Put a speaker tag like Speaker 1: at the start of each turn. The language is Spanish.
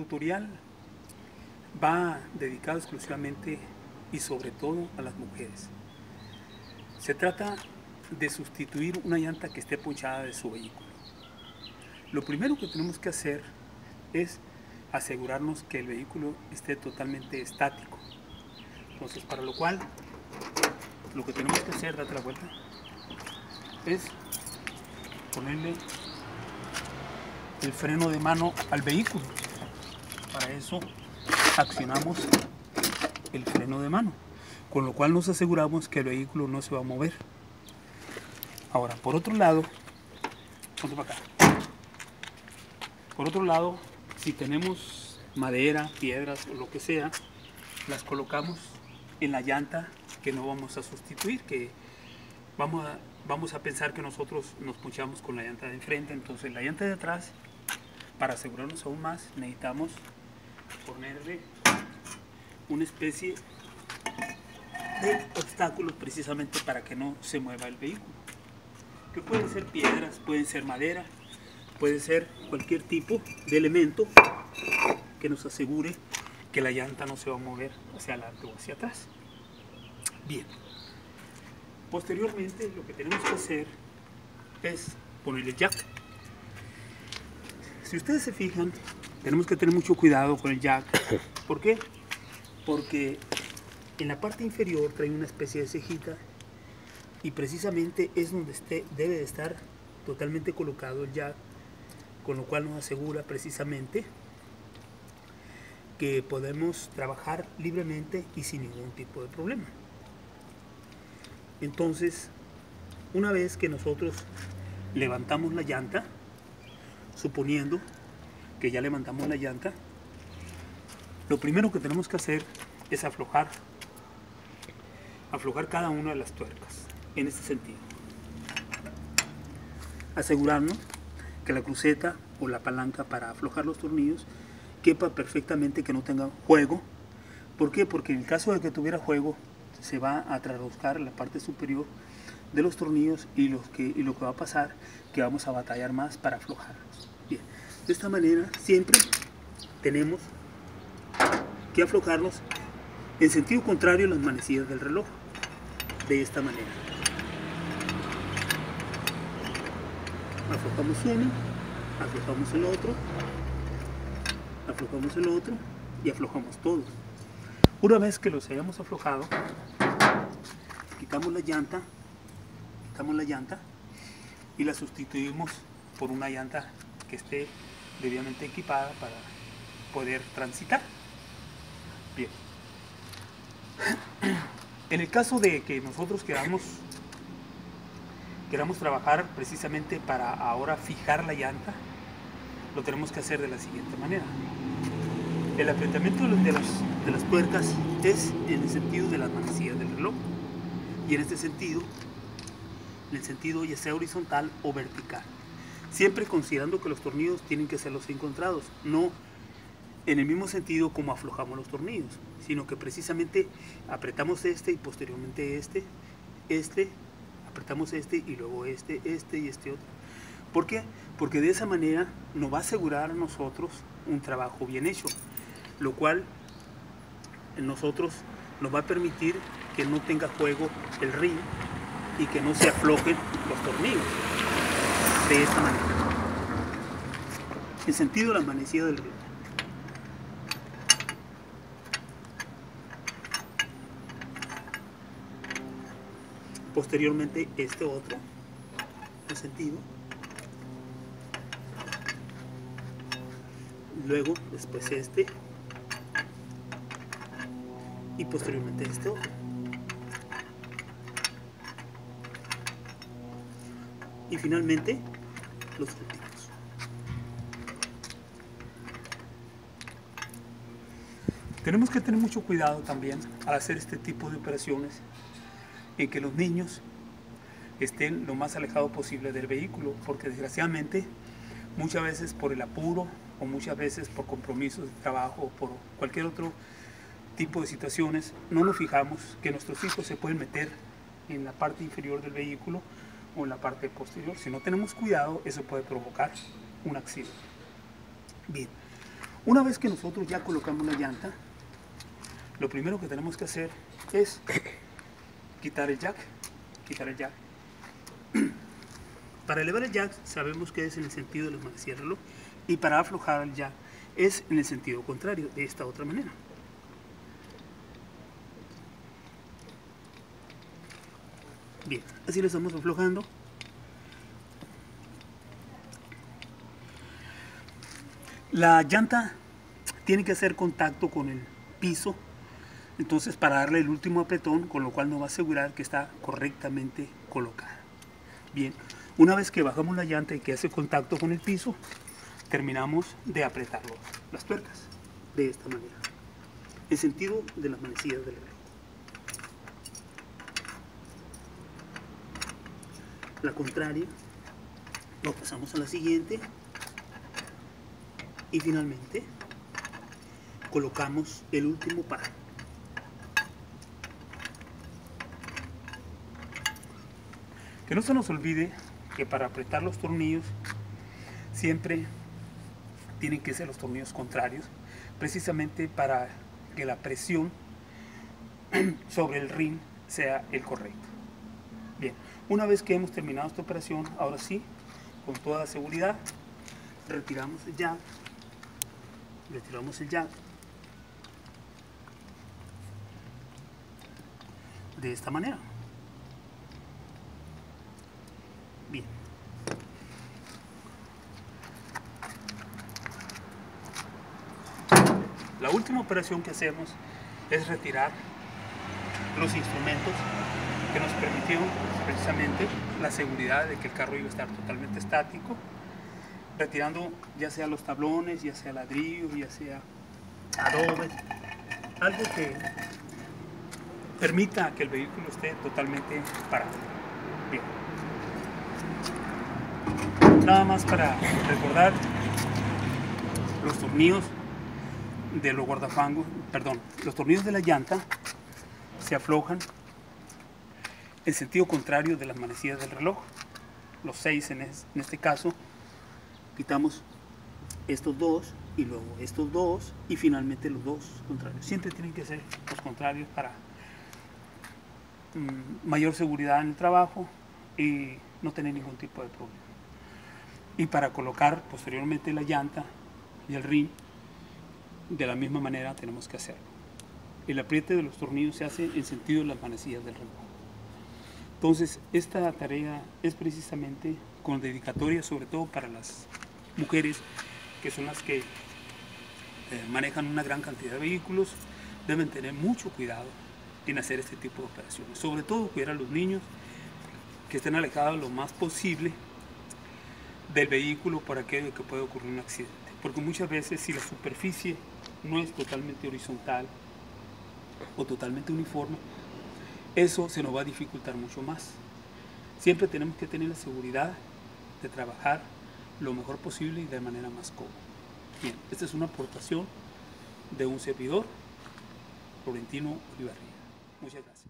Speaker 1: tutorial va dedicado exclusivamente y sobre todo a las mujeres. Se trata de sustituir una llanta que esté ponchada de su vehículo. Lo primero que tenemos que hacer es asegurarnos que el vehículo esté totalmente estático. Entonces, para lo cual, lo que tenemos que hacer, date la vuelta, es ponerle el freno de mano al vehículo. Para eso accionamos el freno de mano, con lo cual nos aseguramos que el vehículo no se va a mover. Ahora, por otro lado, ponte para acá. Por otro lado, si tenemos madera, piedras o lo que sea, las colocamos en la llanta que no vamos a sustituir, que vamos a pensar que nosotros nos ponchamos con la llanta de enfrente. Entonces la llanta de atrás, para asegurarnos aún más, necesitamos ponerle una especie de obstáculo precisamente para que no se mueva el vehículo, que pueden ser piedras, pueden ser madera, puede ser cualquier tipo de elemento que nos asegure que la llanta no se va a mover hacia adelante o hacia atrás. Bien, posteriormente lo que tenemos que hacer es ponerle jack. Si ustedes se fijan, tenemos que tener mucho cuidado con el jack. ¿Por qué? Porque en la parte inferior trae una especie de cejita y precisamente es donde debe de estar totalmente colocado el jack, con lo cual nos asegura precisamente que podemos trabajar libremente y sin ningún tipo de problema. Entonces, una vez que nosotros levantamos la llanta, suponiendo que ya levantamos la llanta, lo primero que tenemos que hacer es aflojar cada una de las tuercas en este sentido. Asegurarnos que la cruceta o la palanca para aflojar los tornillos quepa perfectamente, que no tenga juego. ¿Por qué? Porque en el caso de que tuviera juego, se va a trasroscar la parte superior de los tornillos y lo que va a pasar, que vamos a batallar más para aflojarlos. Bien, de esta manera siempre tenemos que aflojarlos en sentido contrario a las manecillas del reloj, de esta manera. Aflojamos uno, aflojamos el otro, aflojamos el otro y aflojamos todos. Una vez que los hayamos aflojado, quitamos la llanta y la sustituimos por una llanta que esté debidamente equipada para poder transitar. Bien. En el caso de que nosotros queramos trabajar precisamente para ahora fijar la llanta, lo tenemos que hacer de la siguiente manera. El apretamiento de las tuercas es en el sentido de las manecillas del reloj, y en este sentido, en el sentido ya sea horizontal o vertical, siempre considerando que los tornillos tienen que ser los encontrados, no en el mismo sentido como aflojamos los tornillos, sino que precisamente apretamos este y posteriormente este, apretamos este y luego este y este otro. ¿Por qué? Porque de esa manera nos va a asegurar a nosotros un trabajo bien hecho, lo cual nosotros nos va a permitir que no tenga juego el ring y que no se aflojen los tornillos de esta manera, en sentido de la manecilla del ring. Posteriormente este otro, en sentido, luego después este y posteriormente este otro, y finalmente los últimos. Tenemos que tener mucho cuidado también al hacer este tipo de operaciones, en que los niños estén lo más alejados posible del vehículo, porque desgraciadamente muchas veces por el apuro o muchas veces por compromisos de trabajo o por cualquier otro tipo de situaciones, no nos fijamos que nuestros hijos se pueden meter en la parte inferior del vehículo o en la parte posterior. Si no tenemos cuidado, eso puede provocar un accidente. Bien, Una vez que nosotros ya colocamos la llanta, lo primero que tenemos que hacer es quitar el jack. Para elevar el jack sabemos que es en el sentido de la manecilla del reloj, y para aflojar el jack es en el sentido contrario, de esta otra manera. Bien, así lo estamos aflojando. La llanta tiene que hacer contacto con el piso, entonces para darle el último apretón, con lo cual nos va a asegurar que está correctamente colocada. Bien, una vez que bajamos la llanta y que hace contacto con el piso, terminamos de apretar las tuercas de esta manera, en sentido de las manecillas del reloj. La contraria, lo pasamos a la siguiente y finalmente colocamos el último par. Que no se nos olvide que para apretar los tornillos siempre tienen que ser los tornillos contrarios, precisamente para que la presión sobre el rin sea el correcto. Bien, una vez que hemos terminado esta operación, ahora sí, con toda seguridad, retiramos el jack, de esta manera. Bien. La última operación que hacemos es retirar los instrumentos que nos permitieron precisamente la seguridad de que el carro iba a estar totalmente estático, retirando ya sea los tablones, ya sea ladrillos, ya sea adobes, algo que permita que el vehículo esté totalmente parado. Bien. Nada más para recordar, los tornillos de los guardafangos, los tornillos de la llanta se aflojan en sentido contrario de las manecillas del reloj. Los 6 en este caso, quitamos estos dos y luego estos dos y finalmente los dos contrarios. Siempre tienen que ser los contrarios para mayor seguridad en el trabajo y no tener ningún tipo de problema. Y para colocar posteriormente la llanta y el rin, de la misma manera tenemos que hacerlo. El apriete de los tornillos se hace en sentido de las manecillas del reloj. Entonces, esta tarea es precisamente con dedicatoria, sobre todo para las mujeres, que son las que manejan una gran cantidad de vehículos. Deben tener mucho cuidado en hacer este tipo de operaciones. Sobre todo cuidar a los niños, que estén alejados lo más posible del vehículo por aquello que puede ocurrir un accidente. Porque muchas veces, si la superficie no es totalmente horizontal o totalmente uniforme, eso se nos va a dificultar mucho más. Siempre tenemos que tener la seguridad de trabajar lo mejor posible y de manera más cómoda. Bien, esta es una aportación de un servidor, Florentino Olivarría. Muchas gracias.